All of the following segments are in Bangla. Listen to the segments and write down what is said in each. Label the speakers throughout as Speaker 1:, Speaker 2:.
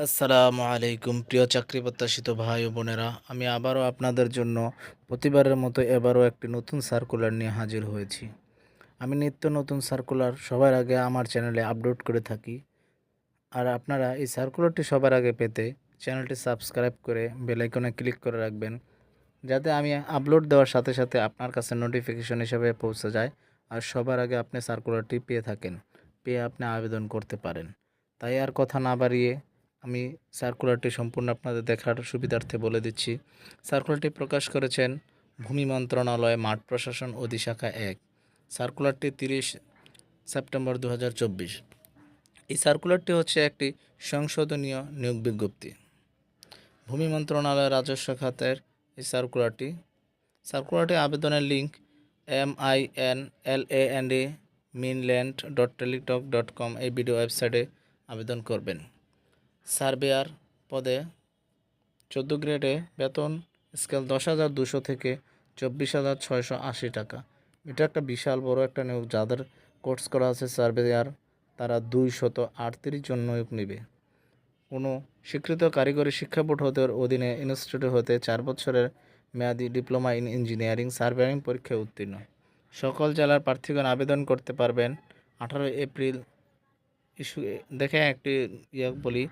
Speaker 1: আসসালামু আলাইকুম প্রিয় চাকরি প্রত্যাশিত ভাই ও বোনেরা, আমি আবারও আপনাদের জন্য প্রতিবারের মতো এবারও একটি নতুন সার্কুলার নিয়ে হাজির হয়েছি। আমি নিত্য নতুন সার্কুলার সবার আগে আমার চ্যানেলে আপলোড করে থাকি। আর আপনারা এই সার্কুলারটি সবার আগে পেতে চ্যানেলটি সাবস্ক্রাইব করে বেল আইকনে ক্লিক করে রাখবেন, যাতে আমি আপলোড দেওয়ার সাথে সাথে আপনার কাছে নোটিফিকেশন হিসেবে পৌঁছে যায় আর সবার আগে আপনি সার্কুলারটি পেয়ে থাকেন, পেয়ে আপনি আবেদন করতে পারেন। তাই আর কথা না বাড়িয়ে আমি সার্কুলারটি সম্পূর্ণ আপনাদের দেখার সুবিধার্থে বলে দিচ্ছি। সার্কুলারটি প্রকাশ করেছেন ভূমি মন্ত্রণালয়, মাঠ প্রশাসন অধিশাখা ১। সার্কুলারটি ৩০ সেপ্টেম্বর ২০২৪। এই সার্কুলারটি হচ্ছে একটি সংশোধনীয় নিয়োগ বিজ্ঞপ্তি। ভূমি মন্ত্রণালয়ের রাজস্ব খাতের এই সার্কুলারটি আবেদনের লিঙ্ক MINLAND mainland.teletalk.com এই ভিডিও ওয়েবসাইটে আবেদন করবেন। সার্ভেয়ার পদে 14 গ্রেডে বেতন স্কেল 10,200 থেকে 24,680 টাকা। এটা একটা বিশাল বড় একটা নিয়োগ। যাদের কোর্স করা আছে সার্ভেয়ার, তারা 238 জন নিয়োগ নেবে। কোনো স্বীকৃত কারিগরি শিক্ষা বোর্ড হতে অধীনে ইনস্টিটিউট হতে 4 বছরের মেয়াদি ডিপ্লোমা ইন ইঞ্জিনিয়ারিং সার্ভেয়ারিং পরীক্ষায় উত্তীর্ণ সকল জেলার প্রার্থীগণ আবেদন করতে পারবেন। 18 এপ্রিল দেখে একটি বলি,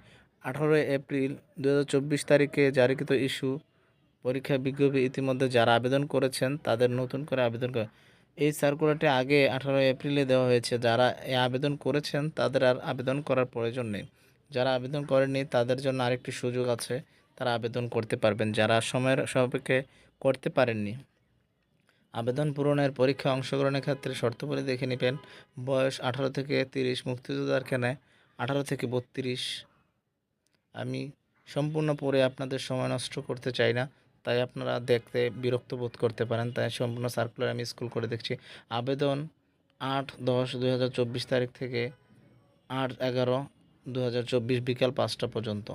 Speaker 1: 18 এপ্রিল 2024 তারিখে জারিকৃত পরীক্ষা বিজ্ঞপ্তি ইতিমধ্যে যারা আবেদন করেছেন তাদের নতুন করে আবেদন করে। এই সার্কুলারটি আগে 18 এপ্রিলে দেওয়া হয়েছে। যারা আবেদন করেছেন তাদের আর আবেদন করার প্রয়োজন নেই। যারা আবেদন করেননি তাদের জন্য আরেকটি সুযোগ আছে, তারা আবেদন করতে পারবেন। যারা সময়ের সাপেক্ষে করতে পারেননি, আবেদন পূরণের পরীক্ষায় অংশগ্রহণের ক্ষেত্রে শর্তাবলী দেখে নেবেন। বয়স 18 থেকে 30, মুক্তিযোদ্ধার ক্ষেত্রে 18 থেকে 32। আমি সম্পূর্ণ পড়ে আপনাদের সময় নষ্ট করতে চাই না, তাই আপনারা দেখতে বিরক্ত বোধ করতে পারেন, তাই সম্পূর্ণ সার্কুলার আমি স্ক্রল করে দেখছি। আবেদন 8-10-2024 তারিখ থেকে 8-11-2024 বিকাল 5টা পর্যন্ত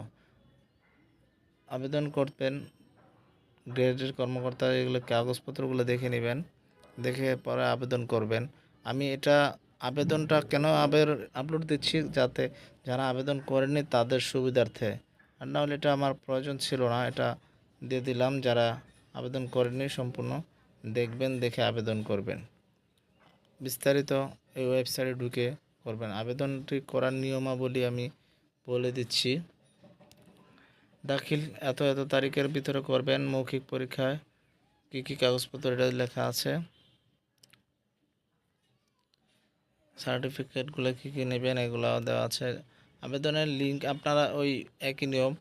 Speaker 1: আবেদন করবেন। গ্রেডের কর্মকর্তা এগুলো কাগজপত্রগুলো দেখে নেবেন, দেখে পরে আবেদন করবেন। আমি আবেদনটা কেন আপলোড দিচ্ছি, যাতে যারা আবেদন করেনি তাদের সুবিধার্থে। আর না হলে এটা আমার প্রয়োজন ছিল না, এটা দিয়ে দিলাম। যারা আবেদন করেনি সম্পূর্ণ দেখবেন, দেখে আবেদন করবেন। বিস্তারিত এই ওয়েবসাইটে ঢুকে করবেন। আবেদনটি করার নিয়মাবলী আমি বলে দিচ্ছি। দাখিল এত এত তারিখের ভিতরে করবেন। মৌখিক পরীক্ষায় কী কী কাগজপত্র এটা লেখা আছে, সার্টিফিকেটগুলো কী কী নেবেন এগুলোও দেওয়া আছে। আবেদনের লিঙ্ক আপনারা ওই একই নিয়ম,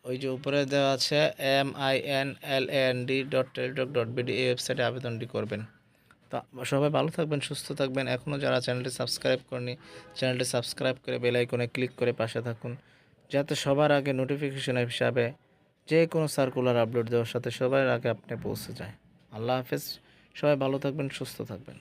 Speaker 1: ওই যে উপরে দেওয়া আছে MINLAND.teletalk.bd এই ওয়েবসাইটে আবেদনটি করবেন। তো সবাই ভালো থাকবেন, সুস্থ থাকবেন। এখনও যারা চ্যানেলটি সাবস্ক্রাইব করেনি, চ্যানেলটি সাবস্ক্রাইব করে বেল আইকনে ক্লিক করে পাশে থাকুন, যাতে সবার আগে নোটিফিকেশন হিসাবে যে কোনো সার্কুলার আপলোড দেওয়ার সাথে সবার আগে আপনি পৌঁছে যায়। আল্লাহ হাফেজ, সবাই ভালো থাকবেন, সুস্থ থাকবেন।